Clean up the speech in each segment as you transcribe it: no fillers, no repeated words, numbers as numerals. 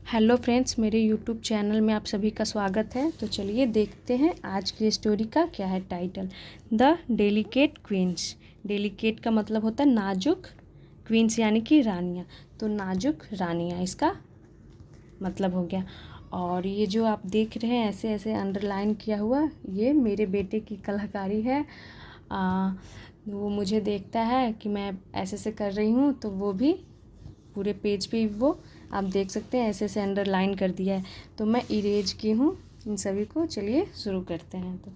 Hello friends, मेरे YouTube channel में आप सभी का स्वागत है। तो चलिए देखते हैं आज की स्टोरी का क्या है title. The delicate queens. Delicate का मतलब होता है नाजुक, क्वींस यानी कि रानियाँ, तो नाजुक रानियाँ इसका मतलब हो गया। और ये जो आप देख रहे हैं ऐसे ऐसे अंडरलाइन किया हुआ, ये मेरे बेटे की कलाकारी है। वो मुझे देखता है कि मैं ऐसे ऐसे कर रही हूँ, तो वो भी पूरे पेज पे वो आप देख सकते हैं ऐसे ऐसे अंडरलाइन कर दिया है, तो मैं इरेज की हूँ इन सभी को। चलिए शुरू करते हैं। तो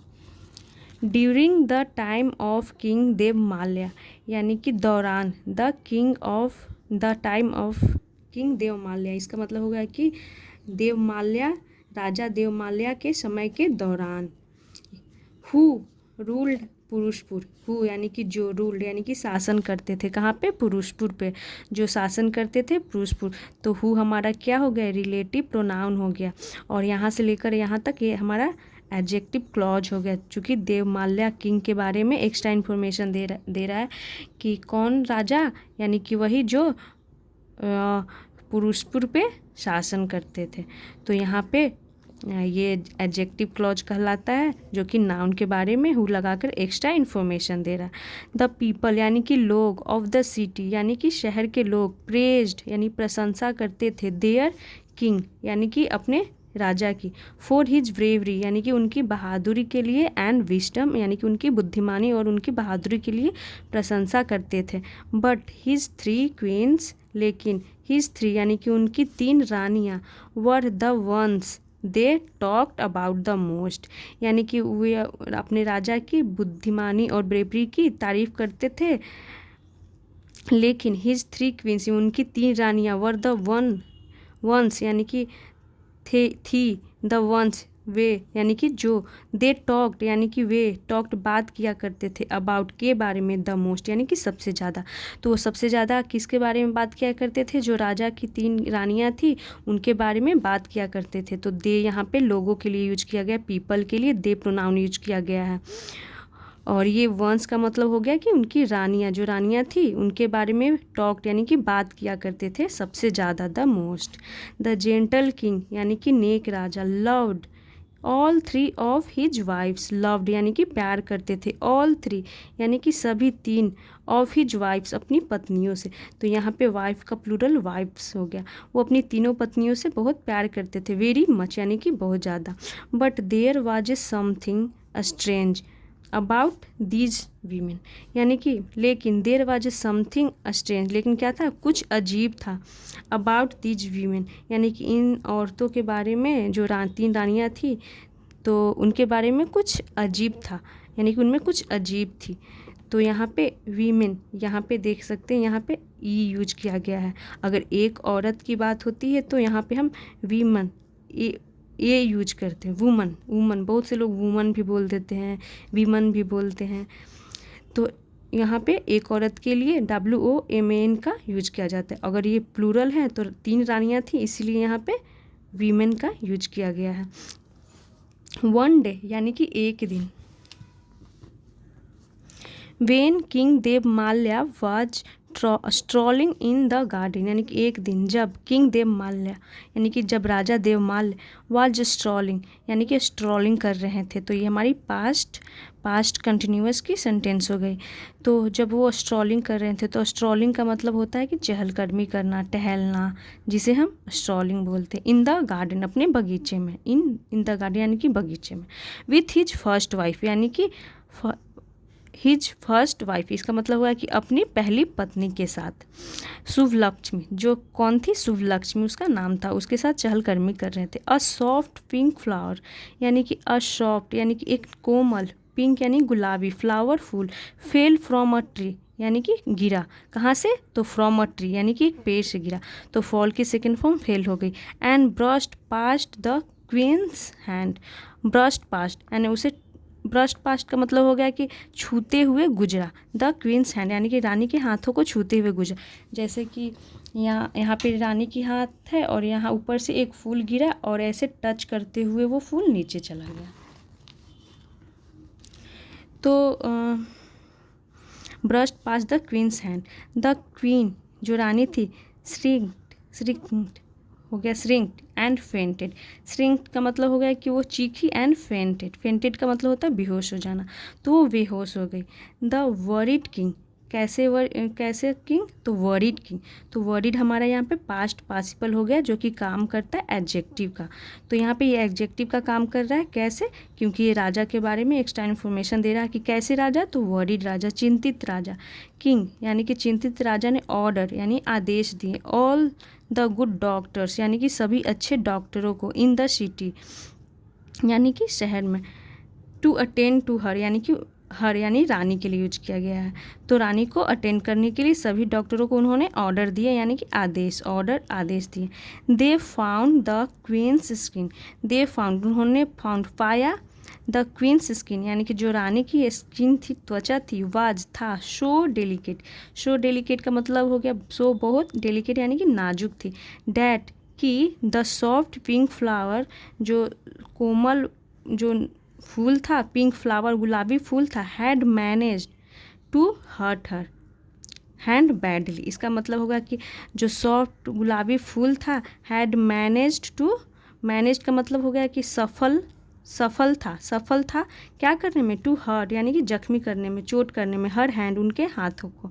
during the time of king Devamalya, यानी कि दौरान, the time of king Devamalya, इसका मतलब होगा कि देवमाल्या, राजा देवमाल्या के समय के दौरान। Who ruled Purushapura. हु यानी कि जो, रूल्ड यानी कि शासन करते थे। कहाँ पे? पुरुषपुर पे, जो शासन करते थे पुरुषपुर। तो हु हमारा क्या हो गया? रिलेटिव प्रोनाउन हो गया। और यहाँ से लेकर यहाँ तक ये हमारा एडजेक्टिव क्लॉज हो गया, चूँकि देवमाल्या किंग के बारे में एक्स्ट्रा इन्फॉर्मेशन दे रहा है कि कौन राजा, यानी कि वही जो पुरुषपुर पे शासन करते थे। तो यहाँ पे ये एडजेक्टिव क्लॉज कहलाता है, जो कि नाउन के बारे में हु लगाकर एक्स्ट्रा इन्फॉर्मेशन दे रहा है। द पीपल यानी कि लोग, ऑफ द सिटी यानी कि शहर के लोग, प्रेज्ड यानी प्रशंसा करते थे, देयर किंग यानी कि अपने राजा की, फॉर हिज ब्रेवरी यानी कि उनकी बहादुरी के लिए, एंड विस्डम यानी कि उनकी बुद्धिमानी और उनकी बहादुरी के लिए प्रशंसा करते थे। बट हिज थ्री क्वींस, लेकिन हिज थ्री यानी कि उनकी 3 रानियाँ, were the ones they talked about the most, यानी कि वे अपने राजा की बुद्धिमानी और ब्रेवरी की तारीफ करते थे। लेकिन हिज 3 क्वींस, उनकी 3 रानियाँ, वर द वंस यानी कि थी, द वंस वे यानी कि जो, दे टॉक्ड यानी कि वे टॉक्ड बात किया करते थे, अबाउट के बारे में, द मोस्ट यानी कि सबसे ज़्यादा। तो वो सबसे ज़्यादा किसके बारे में बात किया करते थे? जो राजा की 3 रानियाँ थी उनके बारे में बात किया करते थे। तो दे यहाँ पे लोगों के लिए यूज किया गया, पीपल के लिए दे प्रोनाउन यूज किया गया है। और ये वंस का मतलब हो गया कि उनकी रानियाँ, जो रानियाँ थी उनके बारे में टॉक्ड यानी कि बात किया करते थे सबसे ज़्यादा, the most. The gentle king यानी कि नेक राजा, loved all 3 of his wives, loved यानी कि प्यार करते थे, ऑल 3 यानी कि सभी 3, ऑफ हिज वाइफ्स अपनी पत्नियों से। तो यहाँ पे वाइफ का प्लूरल वाइफ्स हो गया। वो अपनी तीनों पत्नियों से बहुत प्यार करते थे, वेरी मच यानी कि बहुत ज़्यादा। But there was something strange about these women, यानी कि लेकिन देयर वाज समथिंग स्ट्रेंज, लेकिन क्या था? कुछ अजीब था। अबाउट दीज वीमेन यानी कि इन औरतों के बारे में, जो 3 रानियाँ थी, तो उनके बारे में कुछ अजीब था, यानी कि उनमें कुछ अजीब थी। तो यहाँ पे वीमेन, यहाँ पे देख सकते हैं यहाँ पे ई यूज किया गया है। अगर एक औरत की बात होती है तो यहाँ पे हम वीमन ये यूज करते हैं। वुमन, बहुत से लोग वुमन भी बोल देते हैं, वीमन भी बोलते हैं। तो यहाँ पे एक औरत के लिए WOMAN का यूज किया जाता है। अगर ये प्लूरल है तो 3 रानियाँ थी, इसीलिए यहाँ पे वीमेन का यूज किया गया है। वन डे यानी कि एक दिन, when king Devamalya was strolling in the garden, यानी कि एक दिन जब किंग देवमाल्या यानी कि जब राजा देवमाल्य वाज स्ट्रॉलिंग यानी कि स्ट्रॉलिंग कर रहे थे। तो ये हमारी पास्ट कंटिन्यूअस की सेंटेंस हो गई। तो जब वो स्ट्रॉलिंग कर रहे थे, तो स्ट्रॉलिंग का मतलब होता है कि चहलकदमी करना, टहलना, जिसे हम स्ट्रॉलिंग बोलते हैं। इन द गार्डन, अपने बगीचे में, इन द गार्डन यानी कि बगीचे में। विथ हिज फर्स्ट वाइफ यानी कि हिज फर्स्ट वाइफ, इसका मतलब हुआ कि अपनी पहली पत्नी के साथ। शुभ लक्ष्मी, जो कौन थी? शुभ लक्ष्मी उसका नाम था, उसके साथ चहलकदमी कर रहे थे। अ सॉफ्ट पिंक फ्लावर यानी कि सॉफ्ट यानी कि एक कोमल, पिंक यानी गुलाबी, फ्लावर फूल, फेल फ्रॉम अ ट्री यानी कि गिरा। कहाँ से? तो फ्रॉम अ ट्री यानी कि एक पेड़ से गिरा। तो फॉल की सेकेंड फॉर्म फेल हो गई। And brushed past the queen's hand, brushed past यानी उसे, ब्रस्ट पास्ट का मतलब हो गया कि छूते हुए गुजरा। द क्वींस हैंड यानी कि रानी के हाथों को छूते हुए गुजरा। जैसे कि यहाँ पे रानी की हाथ है और यहाँ ऊपर से एक फूल गिरा और ऐसे टच करते हुए वो फूल नीचे चला गया। तो brushed past the queen's hand, the queen जो रानी थी, श्रिंक्ड हो गया श्रिंक्ड एंड फेंटेड। श्रिंक्ड का मतलब हो गया कि वो चीखी एंड फेंटेड, फेंटेड का मतलब होता है बेहोश हो जाना, तो वो बेहोश हो गई। द वरीड किंग, कैसे किंग, तो वरीड किंग, तो वरीड हमारा यहाँ पे पास्ट पार्टिसिपल हो गया जो कि काम करता है एडजेक्टिव का। तो यहाँ पे ये एडजेक्टिव का काम कर रहा है कैसे, क्योंकि ये राजा के बारे में एक्स्ट्रा इन्फॉर्मेशन दे रहा है कि कैसे राजा, तो वरीड राजा, चिंतित राजा। किंग यानी कि चिंतित राजा ने ऑर्डर यानी आदेश दिए ऑल द गुड डॉक्टर्स यानी कि सभी अच्छे डॉक्टरों को इन द सिटी यानी कि शहर में, टू अटेंड टू हर यानी कि हर यानी रानी के लिए यूज किया गया है। तो रानी को अटेंड करने के लिए सभी डॉक्टरों को उन्होंने ऑर्डर दिए यानी कि आदेश, ऑर्डर आदेश दिए। They found the queen's skin, they found उन्होंने फाउंड पाया, द क्वींस स्किन यानी कि जो रानी की स्किन थी, त्वचा थी, वाज था, शो डेलिकेट, शो डेलिकेट का मतलब हो गया सो बहुत, डेलिकेट यानी कि नाजुक थी। डैट कि द सॉफ्ट पिंक फ्लावर जो कोमल जो फूल था, पिंक फ्लावर गुलाबी फूल था, had managed to hurt her hand badly, इसका मतलब होगा कि जो सॉफ्ट गुलाबी फूल था, हैड मैनेज्ड टू, मैनेज्ड का मतलब हो गया कि सफल था क्या करने में, टू हर्ट यानी कि जख्मी करने में, चोट करने में, हर हैंड उनके हाथों को,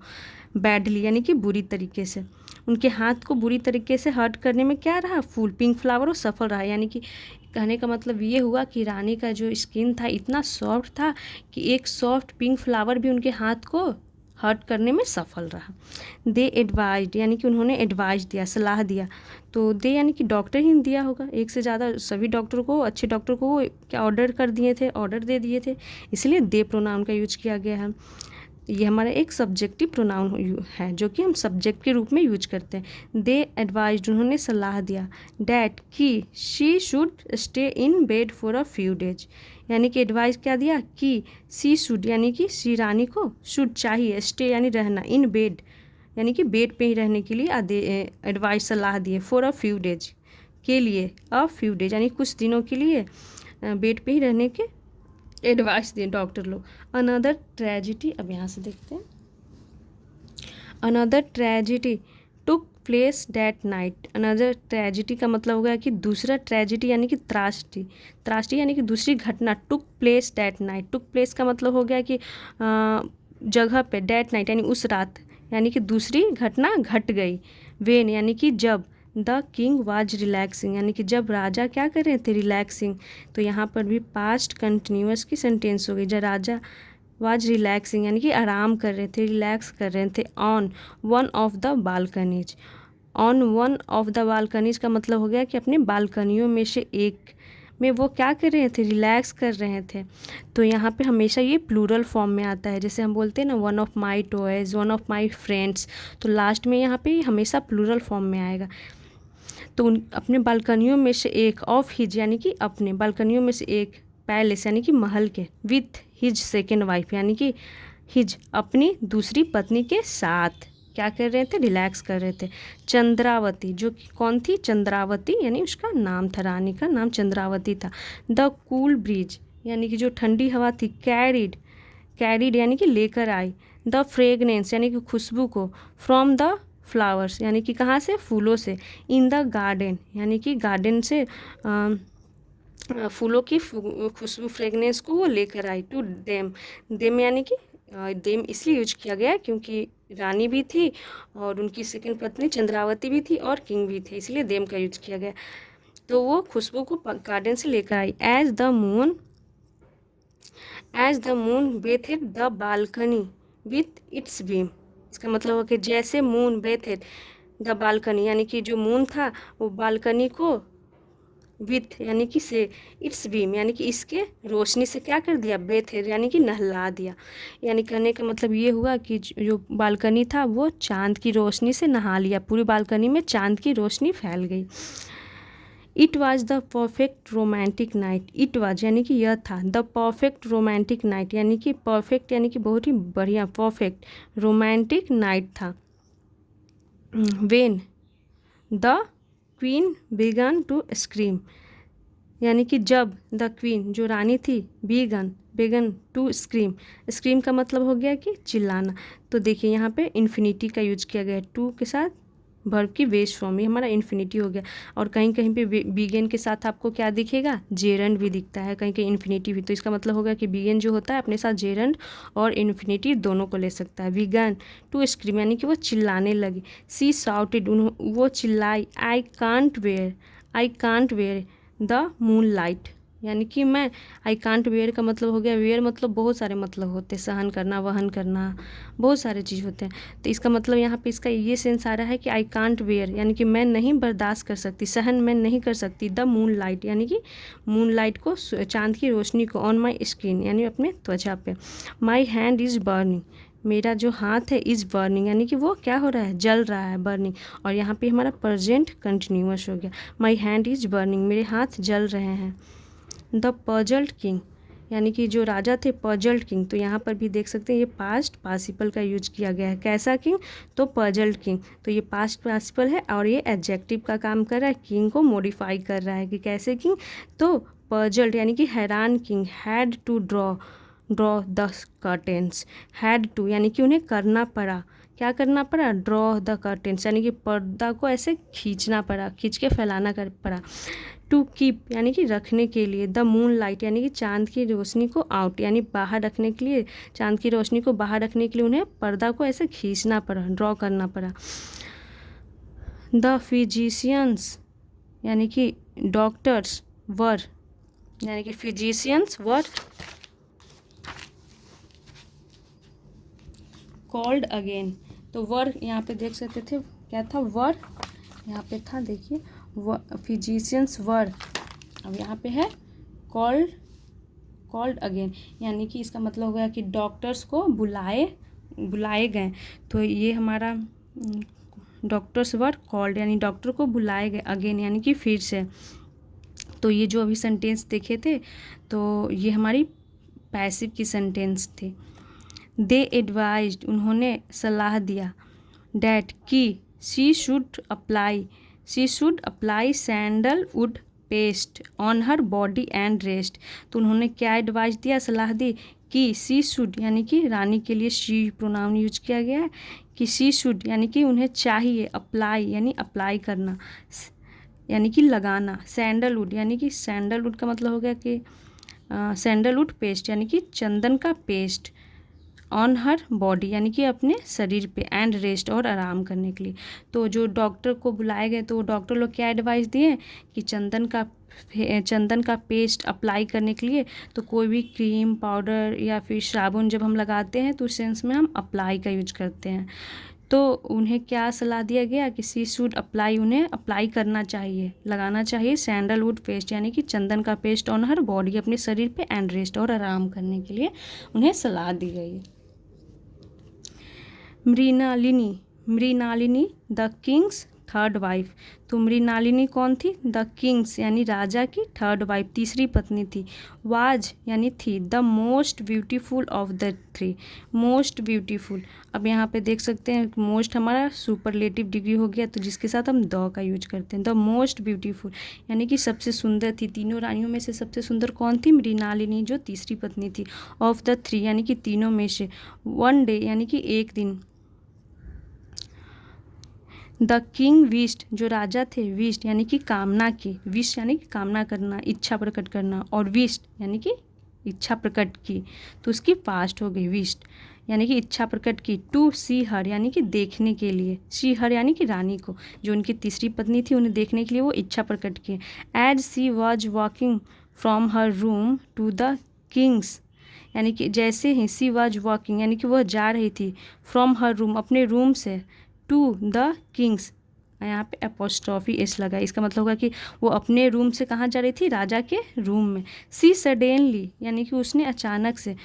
बैडली यानी कि बुरी तरीके से, उनके हाथ को बुरी तरीके से हर्ट करने में क्या रहा, फूल पिंक फ्लावर वो सफल रहा। यानी कि कहने का मतलब ये हुआ कि रानी का जो स्किन था इतना सॉफ्ट था कि एक सॉफ्ट पिंक फ्लावर भी उनके हाथ को हर्ट करने में सफल रहा। दे एडवाइज्ड यानी कि उन्होंने एडवाइज दिया, सलाह दिया, तो दे यानी कि डॉक्टर ही दिया होगा, एक से ज़्यादा सभी डॉक्टर को, अच्छे डॉक्टर को क्या ऑर्डर कर दिए थे, ऑर्डर दे दिए थे, इसलिए दे प्रोनाउन का यूज किया गया है। ये हमारा एक सब्जेक्टिव प्रोनाउन है जो कि हम सब्जेक्ट के रूप में यूज करते हैं। दे एडवाइज्ड उन्होंने सलाह दिया, डैट कि she should stay in bed for a few days यानी कि एडवाइस क्या दिया कि शी शुड यानी कि श्री रानी को शुड चाहिए, स्टे यानी रहना, इन बेड यानी कि बेड पे ही रहने के लिए एडवाइस सलाह दिए, फॉर अ फ्यू डेज के लिए, अ फ्यू डेज यानी कुछ दिनों के लिए बेड पे ही रहने के एडवाइस दिए डॉक्टर लोग। अनदर ट्रेजिडी, अब यहाँ से देखते हैं, another tragedy took place that night, another tragedy का मतलब हो गया कि दूसरा ट्रेजिडी यानी कि त्रासडी, त्रासडी यानी कि दूसरी घटना, took place that night, took place का मतलब हो गया कि जगह पे, दैट नाइट यानी उस रात, यानी कि दूसरी घटना घट गई। वेन यानी कि जब, द किंग वाज रिलैक्सिंग यानी कि जब राजा क्या कर रहे थे, रिलैक्सिंग, तो यहाँ पर भी पास्ट कंटिन्यूअस की सेंटेंस हो गई, जब राजा वाज रिलैक्सिंग यानी कि आराम कर रहे थे, रिलैक्स कर रहे थे, on one of the balconies, on one of the balconies का मतलब हो गया कि अपने बालकनियों में से एक में वो क्या कर रहे थे, रिलैक्स कर रहे थे। तो यहाँ पे हमेशा ये प्लूरल फॉर्म में आता है, जैसे हम बोलते हैं ना one of my toys, one of my friends, तो लास्ट में यहाँ पे हमेशा प्लूरल फॉर्म में आएगा। तो अपने बालकनियों में से एक, ऑफ हिज यानी कि अपने बालकनियों में से एक, पैलेस यानी कि महल के, विथ हिज सेकेंड वाइफ यानी कि हिज अपनी दूसरी पत्नी के साथ क्या कर रहे थे, रिलैक्स कर रहे थे। चंद्रावती जो कि कौन थी, चंद्रावती यानी उसका नाम था, रानी का नाम चंद्रावती था। द कूल ब्रीज यानी कि जो ठंडी हवा थी, कैरिड यानी कि लेकर आई, द फ्रेगनेंस यानी कि खुशबू को, फ्रॉम द फ्लावर्स यानी कि कहाँ से, फूलों से, इन द गार्डन यानी कि गार्डन से फूलों की खुशबू, फ्रेगनेंस को वो लेकर आई, टू देम, देम यानी कि देम इसलिए यूज किया गया क्योंकि रानी भी थी और उनकी सेकंड पत्नी चंद्रावती भी थी और किंग भी थे, इसलिए देम का यूज किया गया। तो वो खुशबू को गार्डन से लेकर आई। As the moon bathed the balcony with its beam, इसका मतलब है कि जैसे मून बेथेड द बालकनी यानी कि जो मून था वो बालकनी को विथ यानी कि से, इट्स बीम यानी कि इसके रोशनी से क्या कर दिया, बेथेड यानी कि नहला दिया। यानी कहने का मतलब ये हुआ कि जो बालकनी था वो चांद की रोशनी से नहा लिया, पूरी बालकनी में चांद की रोशनी फैल गई। It was the perfect romantic night, it was यानी कि यह था, द परफेक्ट रोमांटिक नाइट यानी कि परफेक्ट यानी कि बहुत ही बढ़िया, परफेक्ट रोमांटिक नाइट था। When the queen began to scream यानी कि जब द क्वीन जो रानी थी, बिगन टू स्क्रीम, का मतलब हो गया कि चिल्लाना। तो देखिए यहाँ पे इन्फिनिटी का यूज किया गया है, टू के साथ वर्ब की बेस फॉर्म, ये हमारा इन्फिनिटिव हो गया। और कहीं कहीं पे बिगिन के साथ आपको क्या दिखेगा, जेरंड भी दिखता है, कहीं कहीं इन्फिनिटिव भी। तो इसका मतलब होगा कि बिगिन जो होता है अपने साथ जेरंड और इन्फिनिटिव दोनों को ले सकता है। बिगन टू स्क्रीम यानी कि वो चिल्लाने लगी। सी शाउटेड वो चिल्लाई। I can't where the moon light यानी कि मैं, आई कांट वेयर का मतलब हो गया, वेयर मतलब बहुत सारे मतलब होते हैं, सहन करना, वहन करना, बहुत सारे चीज़ होते हैं। तो इसका मतलब यहाँ पे इसका ये सेंस आ रहा है कि आई कांट वेयर यानी कि मैं नहीं बर्दाश्त कर सकती, सहन मैं नहीं कर सकती द मून लाइट यानी कि मून लाइट को, चांद की रोशनी को, ऑन माई स्किन यानी अपने त्वचा पे। माई हैंड इज़ बर्निंग मेरा जो हाथ है, इज़ बर्निंग यानी कि वो क्या हो रहा है, जल रहा है, बर्निंग। और यहाँ पे हमारा प्रेजेंट कंटिन्यूअस हो गया। माई हैंड इज़ बर्निंग मेरे हाथ जल रहे हैं। द पजल्ड किंग यानी कि जो राजा थे, पजल्ड किंग। तो यहाँ पर भी देख सकते हैं ये पास्ट पार्टिसिपल का यूज किया गया है। कैसा किंग, तो पजल्ड किंग। तो ये पास्ट पार्टिसिपल है और ये एडजेक्टिव का काम कर रहा है, किंग को मॉडिफाई कर रहा है कि कैसे किंग, तो पजल्ड यानी कि हैरान king had to draw the curtains. Had to यानी कि उन्हें करना पड़ा, क्या करना पड़ा, ड्रॉ द कर्टेंस यानी कि पर्दा को ऐसे खींचना पड़ा, खींच के फैलाना कर पड़ा। टू कीप यानी कि रखने के लिए। द मून लाइट यानी कि चांद की रोशनी को आउट यानी बाहर रखने के लिए, चांद की रोशनी को बाहर रखने के लिए उन्हें पर्दा को ऐसे खींचना पड़ा, ड्रॉ करना पड़ा। द फिजिशियंस यानी कि डॉक्टर्स वर यानी कि फिजिशियंस वर कॉल्ड अगेन। तो वर यहाँ पे देख सकते थे क्या था, वर यहाँ पे था, देखिए फिजिशियंस वर, अब यहाँ पे है कॉल्ड अगेन यानी कि इसका मतलब हो गया कि डॉक्टर्स को बुलाए गए। तो ये हमारा डॉक्टर्स वर कॉल्ड यानी डॉक्टर को बुलाए गए, अगेन यानी कि फिर से। तो ये जो अभी सेंटेंस देखे थे तो ये हमारी पैसिव की सेंटेंस थी। दे एडवाइज्ड उन्होंने सलाह दिया, डैट कि she should apply sandalwood paste on her body and rest. तो उन्होंने क्या एडवाइस दिया, सलाह दी कि शी शुड यानी कि रानी के लिए शी प्रोनाउन यूज किया गया है, कि शी शुड यानी कि उन्हें चाहिए, अप्लाई यानी अप्लाई करना यानी कि लगाना, सैंडलवुड यानी कि सैंडलवुड का मतलब हो गया कि सैंडलवुड पेस्ट यानी कि चंदन का पेस्ट, ऑन हर बॉडी यानी कि अपने शरीर पे, एंड रेस्ट और आराम करने के लिए। तो जो डॉक्टर को बुलाए गए तो डॉक्टर लोग क्या एडवाइस दिए कि चंदन का पेस्ट अप्लाई करने के लिए। तो कोई भी क्रीम, पाउडर या फिर साबुन जब हम लगाते हैं तो उस सेंस में हम अप्लाई का यूज करते हैं। तो उन्हें क्या सलाह दिया गया कि शी शुड अप्लाई, उन्हें अप्लाई करना चाहिए, लगाना चाहिए सैंडलवुड पेस्ट यानी कि चंदन का पेस्ट ऑन हर बॉडी अपने शरीर पे, एंड रेस्ट और आराम करने के लिए उन्हें सलाह दी गई है। Mrinalini the Kings third wife. तो मृणालिनी कौन थी, द किंग्स यानी राजा की थर्ड वाइफ, तीसरी पत्नी थी। वाज यानी थी, the most beautiful of the three, most beautiful. अब यहाँ पे देख सकते हैं मोस्ट हमारा सुपरलेटिव डिग्री हो गया, तो जिसके साथ हम द का यूज करते हैं। द मोस्ट ब्यूटीफुल यानी कि सबसे सुंदर थी, तीनों रानियों में से सबसे सुंदर कौन थी, मृणालिनी जो तीसरी पत्नी थी। ऑफ द थ्री यानी कि तीनों में से। वन डे यानी कि एक दिन। द किंग विश्ड जो राजा थे, विश्ड यानी कि कामना की, विश यानी कि कामना करना, इच्छा प्रकट करना, और विश्ड यानी कि इच्छा प्रकट की, तो उसकी पास्ट हो गई विश्ड यानी कि इच्छा प्रकट की। टू सी हर यानी कि देखने के लिए, सी हर यानी कि रानी को, जो उनकी तीसरी पत्नी थी उन्हें देखने के लिए वो इच्छा प्रकट की। As she was walking from her room to the king's यानी कि जैसे ही सी वॉज वॉकिंग यानी कि वह जा रही थी, फ्रॉम हर रूम अपने रूम से, टू द किंग्स यहाँ पे एपोस्ट्रॉफी एस लगा, इसका मतलब होगा कि वो अपने रूम से कहाँ जा रही थी, राजा के रूम में। सी सडेनली यानी कि उसने अचानक से,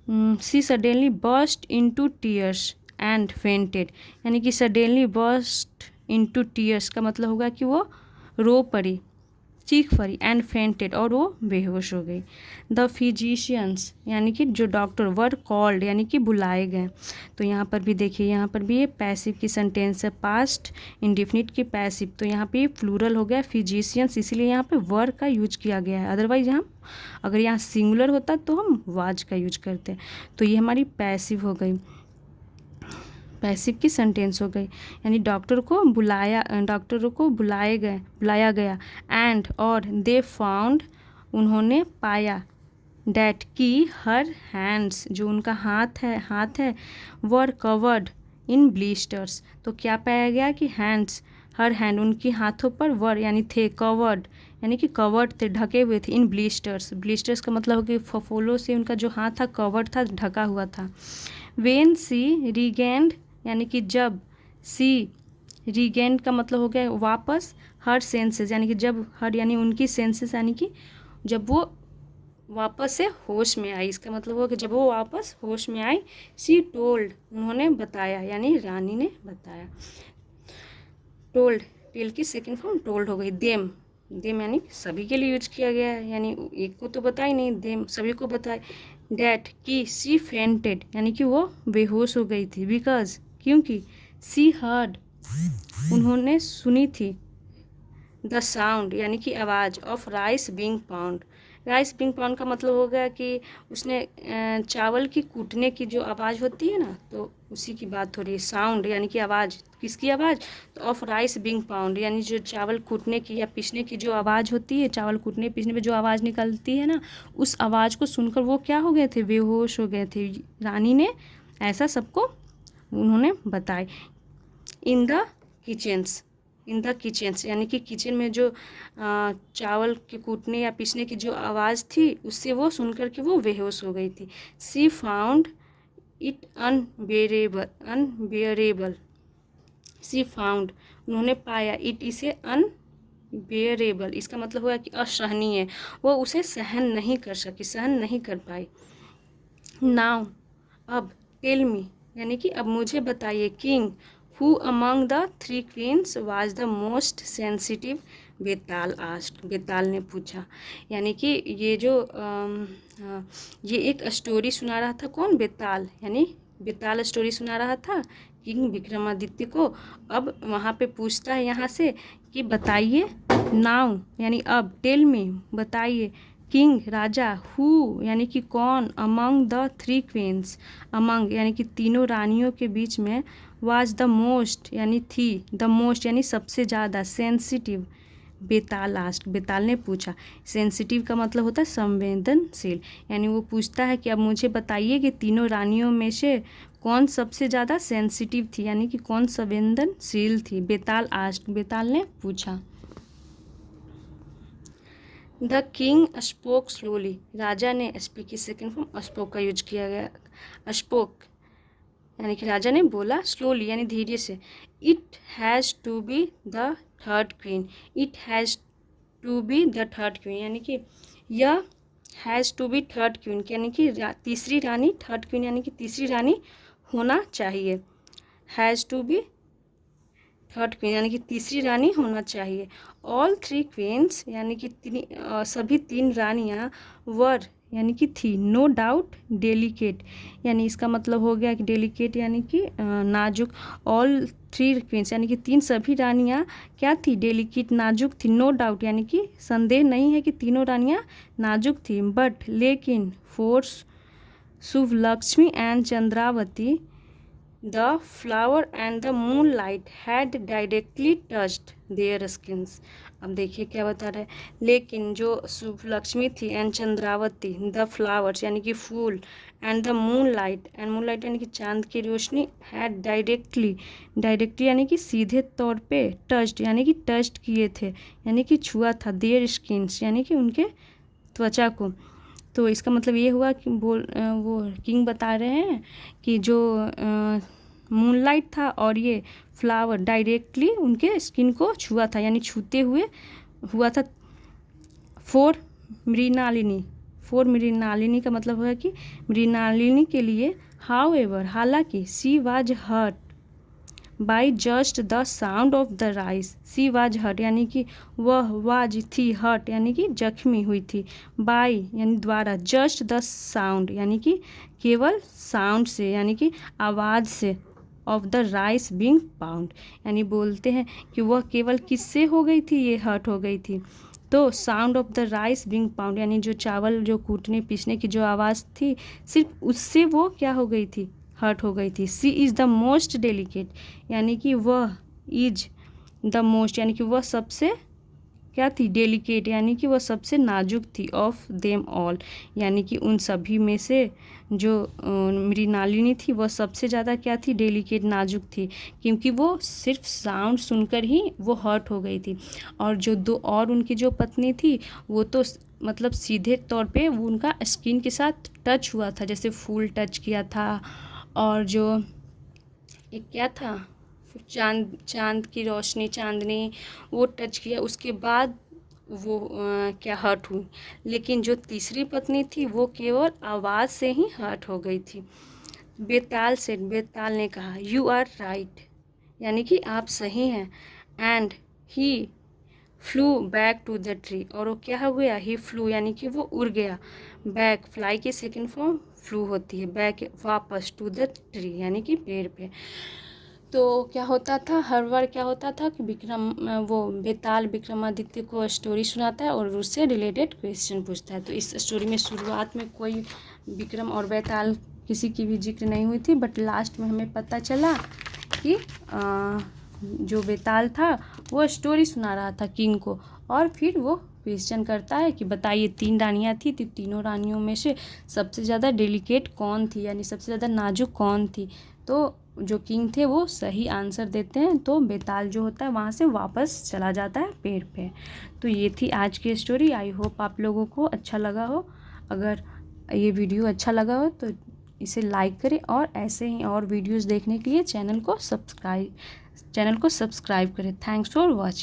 she suddenly burst into tears and fainted यानी कि सडेनली बर्स्ट इनटू टीयर्स का मतलब होगा कि वो रो पड़ी, चीख पड़ी, एंड फेंटेड और वो बेहोश हो गई। द फिजिशियंस यानी कि जो डॉक्टर, वर कॉल्ड यानी कि बुलाए गए। तो यहाँ पर भी देखिए, यहाँ पर भी ये पैसिव की सेंटेंस है, पास्ट इंडिफिनिट की पैसिव। तो यहाँ पे ये प्लूरल हो गया फिजिशियंस, इसीलिए यहाँ पे वर का यूज किया गया है। अदरवाइज हम अगर यहाँ सिंगुलर होता तो हम वाज का यूज करते। तो ये हमारी पैसिव हो गई। पैसिव की सेंटेंस हो गई, यानी डॉक्टर को बुलाया गया एंड और दे फाउंड उन्होंने पाया डैट की हर हैंड्स जो उनका हाथ है वर कवर्ड इन ब्लिस्टर्स। तो क्या पाया गया कि हैंड्स हर हैंड उनकी हाथों पर वर यानी थे, कवर्ड यानी कि कवर्ड थे, ढके हुए थे, इन ब्लिस्टर्स। ब्लिस्टर्स का मतलब हो कि फफोलों से उनका जो हाथ था कवर्ड था, ढका हुआ था। वेन सी रीगेंड यानी कि जब, सी रीगेंड का मतलब हो गया वापस, हर सेंसेस यानी कि जब, हर यानी उनकी सेंसेस यानी कि जब वो वापस से होश में आई, इसका मतलब हो कि जब वो वापस होश में आई। सी टोल्ड उन्होंने बताया यानी रानी ने बताया। टोल्ड, टेल की सेकंड फॉर्म टोल्ड हो गई। देम यानी सभी के लिए यूज किया गया है, यानी एक को तो बता ही नहीं, देम सभी को बताए। डैट की सी फेंटेड यानी कि वो बेहोश हो गई थी, बिकॉज क्योंकि सी हर्ड उन्होंने सुनी थी, द साउंड यानी कि आवाज़, of rice being pound. Rice being pound का मतलब हो गया कि उसने चावल की कूटने की जो आवाज़ होती है ना, तो उसी की बात हो रही है। साउंड यानी कि आवाज़, किसकी आवाज़, तो ऑफ राइस बीइंग पाउंड यानी जो चावल कूटने की या पीसने की जो आवाज़ होती है, चावल कूटने पीसने में जो आवाज़ निकलती है ना, उस आवाज़ को सुनकर वो क्या हो गए थे, बेहोश हो गए थे। रानी ने ऐसा सबको उन्होंने बताए। इन द किचन्स यानी कि किचन में जो चावल के कूटने या पीसने की जो आवाज़ थी, उससे वो सुनकर के वो बेहोश हो गई थी। सी found it unbearable. C found उन्होंने पाया, इट इसे अनबेयरेबल, इसका मतलब हुआ कि असहनीय, वो उसे सहन नहीं कर पाई। नाउ अब, टेल मी यानी कि अब मुझे बताइए, king who among the 3 queens was the most sensitive, Betal ने पूछा। यानी कि ये जो ये एक स्टोरी सुना रहा था, कौन, बेताल, यानी बेताल स्टोरी सुना रहा था किंग विक्रमादित्य को। अब वहाँ पे पूछता है यहाँ से कि बताइए, नाउ यानी अब, टेल मी बताइए, किंग राजा, हु यानी कि कौन, अमंग द 3 क्वींस, अमंग यानी कि तीनों रानियों के बीच में, वाज द मोस्ट यानी थी, द मोस्ट यानी सबसे ज़्यादा, सेंसिटिव बेताल ने पूछा। सेंसिटिव का मतलब होता है संवेदनशील, यानी वो पूछता है कि अब मुझे बताइए कि तीनों रानियों में से कौन सबसे ज़्यादा सेंसिटिव थी, यानी कि कौन संवेदनशील थी। बेताल ने पूछा। द किंग स्पोक स्लोली, राजा ने, स्पीक की सेकेंड फॉर्म स्पोक का यूज किया गया। स्पोक यानी कि राजा ने बोला, स्लोली यानी धीरे से। It has to be the third queen, it has to be the third queen यानी कि यह has to be third queen यानी कि तीसरी रानी, थर्ड क्वीन यानी कि तीसरी रानी होना चाहिए। Has to be third queen यानी कि तीसरी रानी होना चाहिए। ऑल 3 क्वींस यानी कि सभी 3 रानियाँ वर यानी कि थी, नो डाउट डेलिकेट, यानी इसका मतलब हो गया कि डेलिकेट यानी कि नाजुक। ऑल 3 क्वींस यानी कि सभी रानियाँ क्या थी, डेलिकेट नाजुक थी। नो डाउट यानी कि संदेह नहीं है कि तीनों रानियाँ नाजुक थी। बट लेकिन for Shubhalakshmi and Chandravati the flower and the moonlight had directly touched their skins. अब देखिए क्या बता रहा है, लेकिन जो शुभलक्ष्मी थी एंड चंद्रावती, द फ्लावर्स यानी कि फूल, एंड द मून लाइट यानी कि चांद की रोशनी, हैड डायरेक्टली यानी कि सीधे तौर पे, टच्ड यानी कि टच्ड किए थे यानी कि छुआ था, देयर स्किन्स यानी कि उनके त्वचा को। तो इसका मतलब ये हुआ कि वो किंग बता रहे हैं कि जो मूनलाइट था और ये फ्लावर डायरेक्टली उनके स्किन को छुआ था, यानी छूते हुए हुआ था। फॉर मृणालिनी का मतलब हुआ कि मृणालिनी के लिए। हाउएवर हालांकि, she was hurt by just the sound of the rice, she was hurt यानी कि वह, वाज थी, हर्ट यानी कि जख्मी हुई थी, बाई यानी द्वारा, जस्ट द साउंड यानी कि केवल साउंड से यानी कि आवाज़ से, of the rice being pound यानी बोलते हैं कि वह केवल किससे हो गई थी, ये हर्ट हो गई थी। तो sound of the rice being pound यानी जो चावल जो कूटने पीसने की जो आवाज़ थी, सिर्फ उससे वो क्या हो गई थी, हर्ट हो गई थी। She is the most delicate, यानी कि वह इज द मोस्ट, यानी कि वह सबसे क्या थी, डेलिकेट, यानी कि वह सबसे नाजुक थी, ऑफ देम ऑल, यानी कि उन सभी में से जो मृणालिनी थी वह सबसे ज़्यादा क्या थी, डेलिकेट, नाजुक थी, क्योंकि वो सिर्फ साउंड सुनकर ही वो हर्ट हो गई थी। और जो दो और उनकी जो पत्नी थी वो तो मतलब सीधे तौर पे वो उनका स्किन के साथ टच हुआ था, जैसे फूल टच किया था, और जो एक क्या था, चांद की रोशनी, चांदनी, वो टच किया, उसके बाद वो क्या हर्ट हुई। लेकिन जो तीसरी पत्नी थी वो केवल आवाज़ से ही हर्ट हो गई थी। बेताल ने कहा, यू आर राइट, यानी कि आप सही हैं। And he flew back to the tree, और वो क्या हो गया, ही फ्लू, यानी कि वो उड़ गया। बैक, फ्लाई की सेकंड फॉर्म फ्लू होती है, बैक वापस, टू द ट्री, यानी कि पेड़ पे। तो क्या होता था, हर बार क्या होता था कि वो बेताल विक्रमादित्य को स्टोरी सुनाता है और उससे रिलेटेड क्वेश्चन पूछता है। तो इस स्टोरी में शुरुआत में कोई विक्रम और बेताल किसी की भी जिक्र नहीं हुई थी, बट लास्ट में हमें पता चला कि जो बेताल था वो स्टोरी सुना रहा था किंग को, और फिर वो क्वेश्चन करता है कि बताइए 3 रानियाँ थी, तो तीनों रानियों में से सबसे ज़्यादा डेलिकेट कौन थी, यानी सबसे ज़्यादा नाजुक कौन थी। तो जो किंग थे वो सही आंसर देते हैं, तो बेताल जो होता है वहाँ से वापस चला जाता है पेड़ पे। तो ये थी आज की स्टोरी। आई होप आप लोगों को अच्छा लगा हो। अगर ये वीडियो अच्छा लगा हो तो इसे लाइक करें, और ऐसे ही और वीडियोस देखने के लिए चैनल को सब्सक्राइब करें। Thanks for watching.